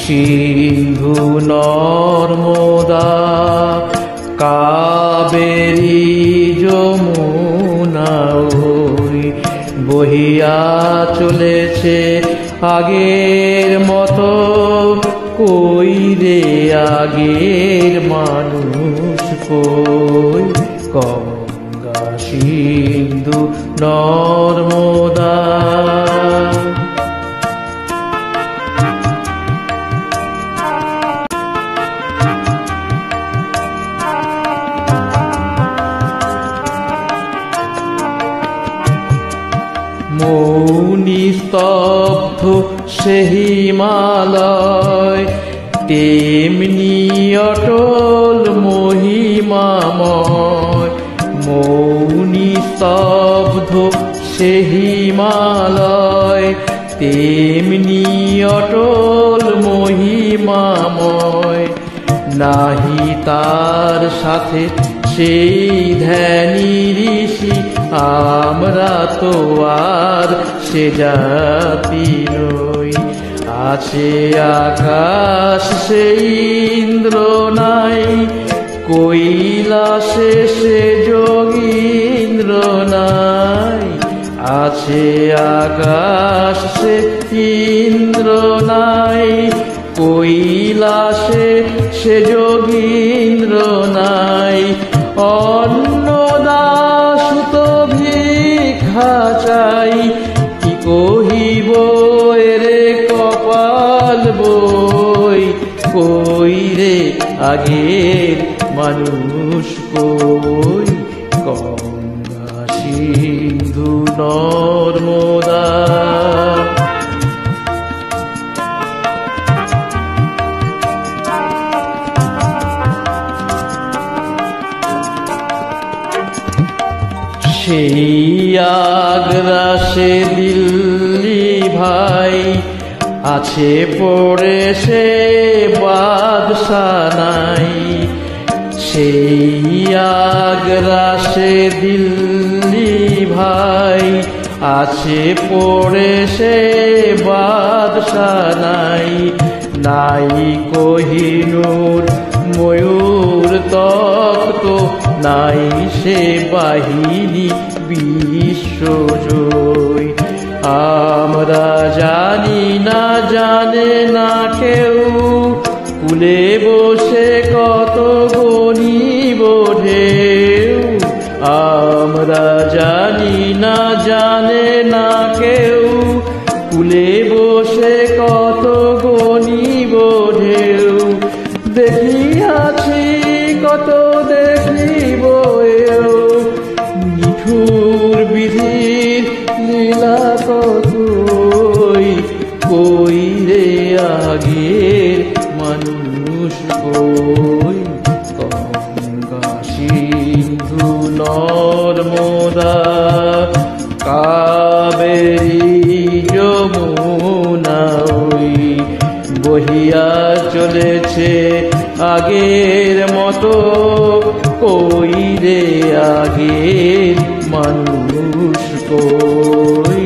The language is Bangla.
সিন্ধু নর্মদা কাবেরী যমুনা ওই বহিয়া চলেছে আগের মতো, কই রে আগের মানুষ কই? গঙ্গা সিন্ধু নর্মদা। মৌনি স্তব্ধ সে হিমালয়, তেমনি অটল মহিমাময়। মৌনি স্তব্ধ সে হিমালয়, তেমনি অটল মহিমাময়। নাহি তার সাথে সেই ধ্যানী ঋষি, আমরা তো আর সে জাতি নই। আছে আকাশ সেই ইন্দ্র নাই, কৈলাসে সে যোগীন্দ্র নাই। আছে আকাশ সে ইন্দ্র নাই, কৈলাসে সে যোগীন্দ্র নাই। অন্নদাসুত ভিক্ষা চাই, কি কহিব এরে কপাল বই? কই রে আগের মানুষ কই? গঙ্গা সিন্ধু নর্মদা। সেই আগ্রা সে দিল্লি ভাই, আছে পড়ে সে বাদশা নাই। সেই আগ্রা সে দিল্লি ভাই, আছে পড়ে সে বাদশা নাই। নাই কোহিনূর ময়ূর তখ্ত, নাই সে বাহিনী বিশ্বজয়। আমরা জানি না, জানে না কেউ, কুলে বসে কত গণিব ঢেউ। আমরা জানি না, জানে না কেউ, কুলে বসে কত গণিব ঢেউ। দেখিয়াছি কত দেখিব এও, নিঠুর বিধির লীলা কতই। কই রে আগের মানুষ কই? গঙ্গা সিন্ধু নর্মদা কাবেরী যমুনা ওই বহিয়া চলেছে আগের মতো, কই রে আগের মানুষ কই?